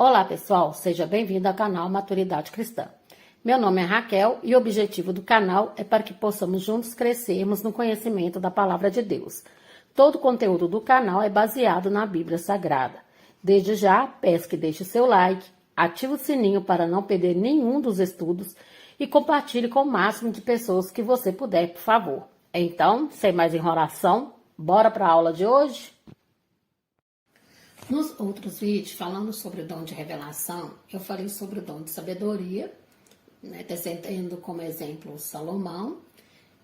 Olá pessoal, seja bem-vindo ao canal Maturidade Cristã. Meu nome é Raquel e o objetivo do canal é para que possamos juntos crescermos no conhecimento da Palavra de Deus. Todo o conteúdo do canal é baseado na Bíblia Sagrada. Desde já, peço que deixe seu like, ative o sininho para não perder nenhum dos estudos e compartilhe com o máximo de pessoas que você puder, por favor. Então, sem mais enrolação, bora para a aula de hoje? Nos outros vídeos, falando sobre o dom de revelação, eu falei sobre o dom de sabedoria, tendo como exemplo Salomão,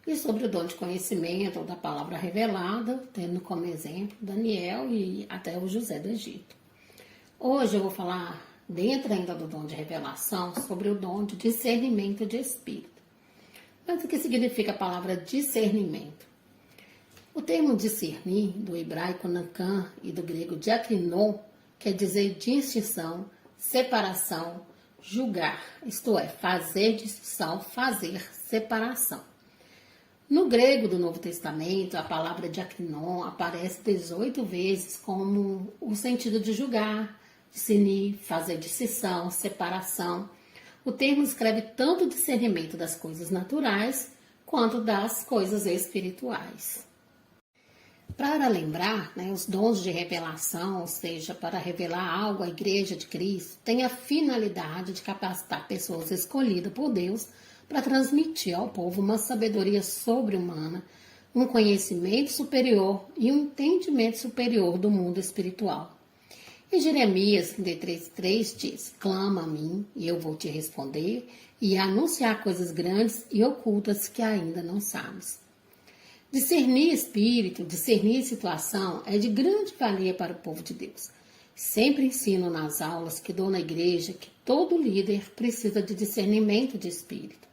e sobre o dom de conhecimento da palavra revelada, tendo como exemplo Daniel e até o José do Egito. Hoje eu vou falar, dentro ainda do dom de revelação, sobre o dom de discernimento de espírito. Mas o que significa a palavra discernimento? O termo discernir, do hebraico nakan e do grego diakrinon, quer dizer distinção, separação, julgar, isto é, fazer distinção, fazer separação. No grego do Novo Testamento, a palavra diakrinon aparece 18 vezes como o sentido de julgar, discernir, fazer distinção, separação. O termo descreve tanto o discernimento das coisas naturais quanto das coisas espirituais. Para lembrar, os dons de revelação, ou seja, para revelar algo à Igreja de Cristo, tem a finalidade de capacitar pessoas escolhidas por Deus para transmitir ao povo uma sabedoria sobre-humana, um conhecimento superior e um entendimento superior do mundo espiritual. Em Jeremias 33:3 diz: clama a mim e eu vou te responder e anunciar coisas grandes e ocultas que ainda não sabes. Discernir espírito, discernir situação é de grande valia para o povo de Deus. Sempre ensino nas aulas que dou na igreja que todo líder precisa de discernimento de espírito.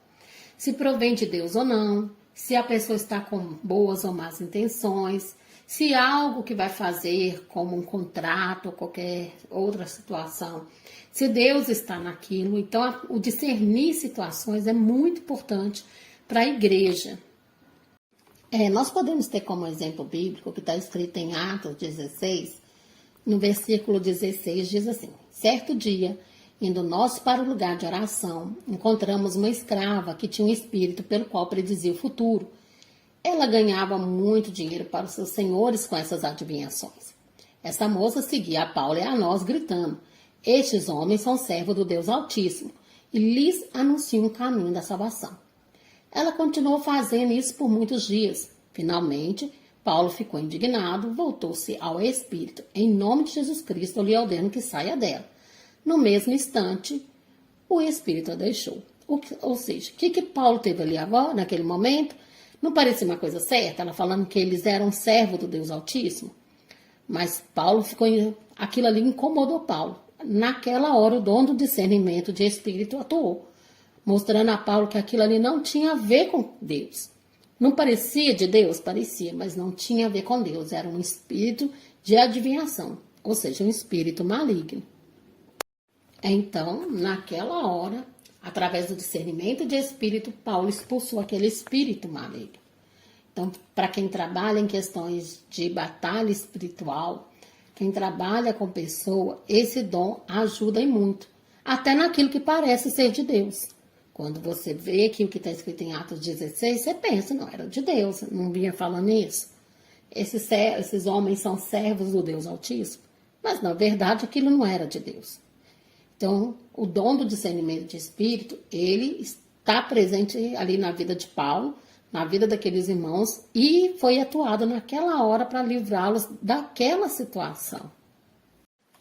Se provém de Deus ou não, se a pessoa está com boas ou más intenções, se algo que vai fazer, como um contrato ou qualquer outra situação, se Deus está naquilo. Então, o discernir situações é muito importante para a igreja. Nós podemos ter como exemplo bíblico que está escrito em Atos 16, no versículo 16, diz assim: certo dia, indo nós para o lugar de oração, encontramos uma escrava que tinha um espírito pelo qual predizia o futuro. Ela ganhava muito dinheiro para os seus senhores com essas adivinhações. Essa moça seguia a Paulo e a nós, gritando: estes homens são servos do Deus Altíssimo e lhes anunciam o caminho da salvação. Ela continuou fazendo isso por muitos dias. Finalmente, Paulo ficou indignado, voltou-se ao Espírito. Em nome de Jesus Cristo, eu lhe ordeno que saia dela. No mesmo instante, o Espírito a deixou. Ou seja, o que Paulo teve ali agora, naquele momento? Não parecia uma coisa certa? Ela falando que eles eram servos do Deus Altíssimo? Mas Paulo ficou... Aquilo ali incomodou Paulo. Naquela hora, o dom do discernimento de Espírito atuou, mostrando a Paulo que aquilo ali não tinha a ver com Deus. Não parecia de Deus? Parecia, mas não tinha a ver com Deus. Era um espírito de adivinhação, ou seja, um espírito maligno. Então, naquela hora, através do discernimento de espírito, Paulo expulsou aquele espírito maligno. Então, para quem trabalha em questões de batalha espiritual, quem trabalha com pessoa, esse dom ajuda e muito, até naquilo que parece ser de Deus. Quando você vê que o que está escrito em Atos 16, você pensa, não, era de Deus, não vinha falando isso. Esses homens são servos do Deus Altíssimo. Mas, na verdade, aquilo não era de Deus. Então, o dom do discernimento de espírito, ele está presente ali na vida de Paulo, na vida daqueles irmãos, e foi atuado naquela hora para livrá-los daquela situação.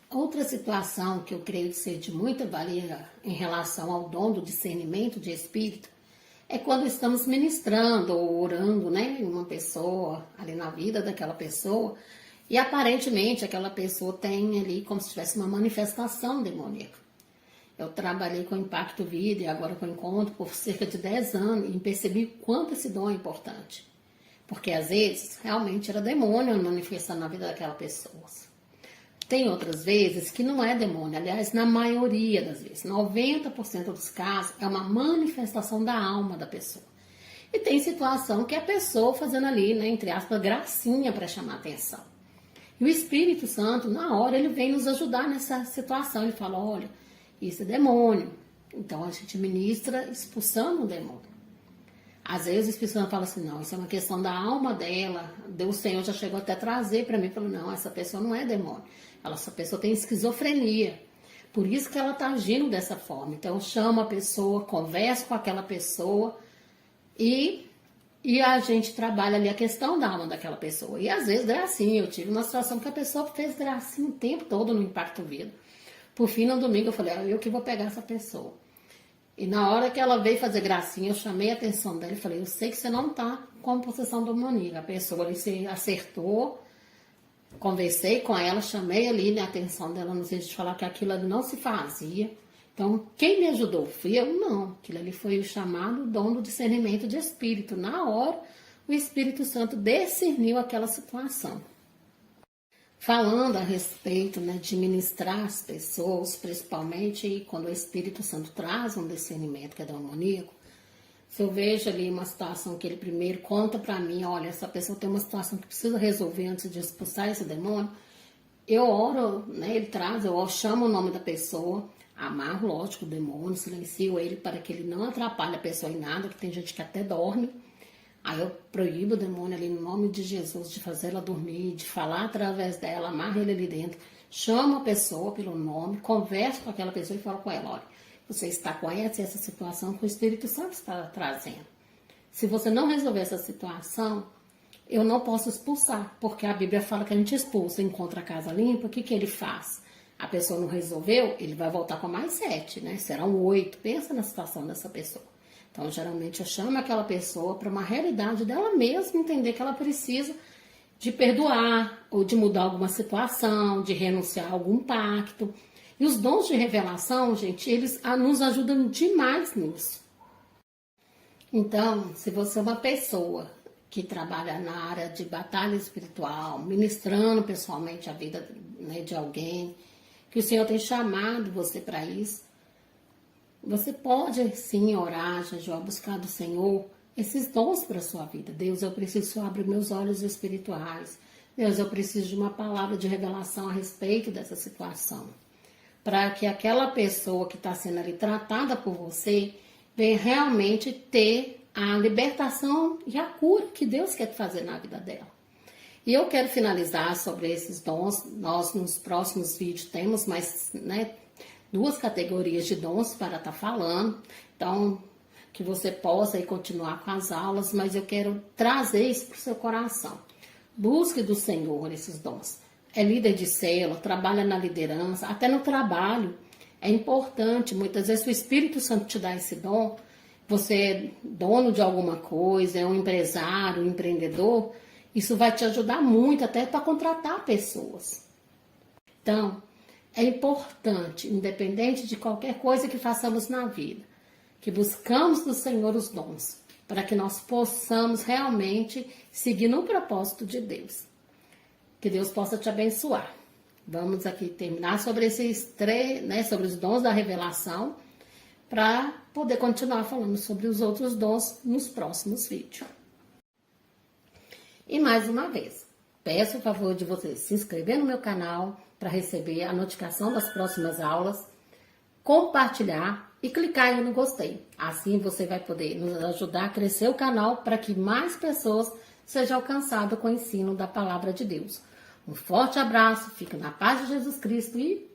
Outra situação que eu creio ser de muita valia em relação ao dom do discernimento de espírito é quando estamos ministrando ou orando, em uma pessoa, ali na vida daquela pessoa, e aparentemente aquela pessoa tem ali como se tivesse uma manifestação demoníaca. Eu trabalhei com Impacto Vida e agora com Encontro por cerca de 10 anos e percebi quanto esse dom é importante. Porque às vezes realmente era demônio manifestando na vida daquela pessoa. Tem outras vezes que não é demônio, aliás, na maioria das vezes, 90% dos casos, é uma manifestação da alma da pessoa. E tem situação que é a pessoa fazendo ali, entre aspas, gracinha para chamar atenção. E o Espírito Santo, na hora, ele vem nos ajudar nessa situação. Ele fala, olha, isso é demônio. Então a gente ministra expulsando o demônio. Às vezes o Espírito Santo fala assim, não, isso é uma questão da alma dela. O Senhor já chegou até a trazer para mim, falou, não, essa pessoa não é demônio. Essa pessoa tem esquizofrenia. Por isso que ela está agindo dessa forma. Então eu chamo a pessoa, converso com aquela pessoa e a gente trabalha ali a questão da alma daquela pessoa. E às vezes é assim, eu tive uma situação que a pessoa fez gracinha o tempo todo no Impacto Vida. Por fim, no domingo eu falei, eu que vou pegar essa pessoa. E na hora que ela veio fazer gracinha, eu chamei a atenção dela e falei, eu sei que você não tá com possessão demoníaca. A pessoa ali se acertou, conversei com ela, chamei ali, né, a atenção dela no sentido de falar que aquilo ali não se fazia. Então, quem me ajudou? Fui eu? Não. Aquilo ali foi o chamado dom do discernimento de espírito. Na hora, o Espírito Santo discerniu aquela situação. Falando a respeito, né, de ministrar as pessoas, principalmente quando o Espírito Santo traz um discernimento que é demoníaco, se eu vejo ali uma situação que ele primeiro conta para mim, olha, essa pessoa tem uma situação que precisa resolver antes de expulsar esse demônio, eu oro, né, ele traz, eu chamo o nome da pessoa, amarro, lógico, o demônio, silencio ele para que ele não atrapalhe a pessoa em nada, que tem gente que até dorme. Aí eu proíbo o demônio ali no nome de Jesus de fazer ela dormir, de falar através dela, amarro ele ali dentro, chamo a pessoa pelo nome, converso com aquela pessoa e falo com ela, olha, você está com essa situação que o Espírito Santo está trazendo. Se você não resolver essa situação, eu não posso expulsar, porque a Bíblia fala que a gente expulsa, encontra a casa limpa, o que ele faz? A pessoa não resolveu, ele vai voltar com mais 7, né? Serão 8. Pensa na situação dessa pessoa. Então, geralmente, eu chamo aquela pessoa para uma realidade dela mesma entender que ela precisa de perdoar ou de mudar alguma situação, de renunciar a algum pacto. E os dons de revelação, gente, eles nos ajudam demais nisso. Então, se você é uma pessoa que trabalha na área de batalha espiritual, ministrando pessoalmente a vida, né, de alguém, que o Senhor tem chamado você para isso, você pode sim orar, jejuar, buscar do Senhor esses dons para a sua vida. Deus, eu preciso que o Senhor abra meus olhos espirituais. Deus, eu preciso de uma palavra de revelação a respeito dessa situação. Para que aquela pessoa que está sendo ali tratada por você venha realmente ter a libertação e a cura que Deus quer fazer na vida dela. E eu quero finalizar sobre esses dons. Nós, nos próximos vídeos, temos mais, né, 2 categorias de dons para estar falando. Então, que você possa aí continuar com as aulas, mas eu quero trazer isso para o seu coração. Busque do Senhor esses dons. É líder de célula, trabalha na liderança, até no trabalho. É importante, muitas vezes o Espírito Santo te dá esse dom. Você é dono de alguma coisa, é um empresário, um empreendedor. Isso vai te ajudar muito até para contratar pessoas. Então, é importante, independente de qualquer coisa que façamos na vida, que buscamos do Senhor os dons, para que nós possamos realmente seguir no propósito de Deus. Que Deus possa te abençoar. Vamos aqui terminar sobre esses 3, né, sobre os dons da revelação, para poder continuar falando sobre os outros dons nos próximos vídeos. E mais uma vez, peço o favor de você se inscrever no meu canal para receber a notificação das próximas aulas, compartilhar e clicar aí no gostei. Assim você vai poder nos ajudar a crescer o canal para que mais pessoas sejam alcançadas com o ensino da palavra de Deus. Um forte abraço, fique na paz de Jesus Cristo e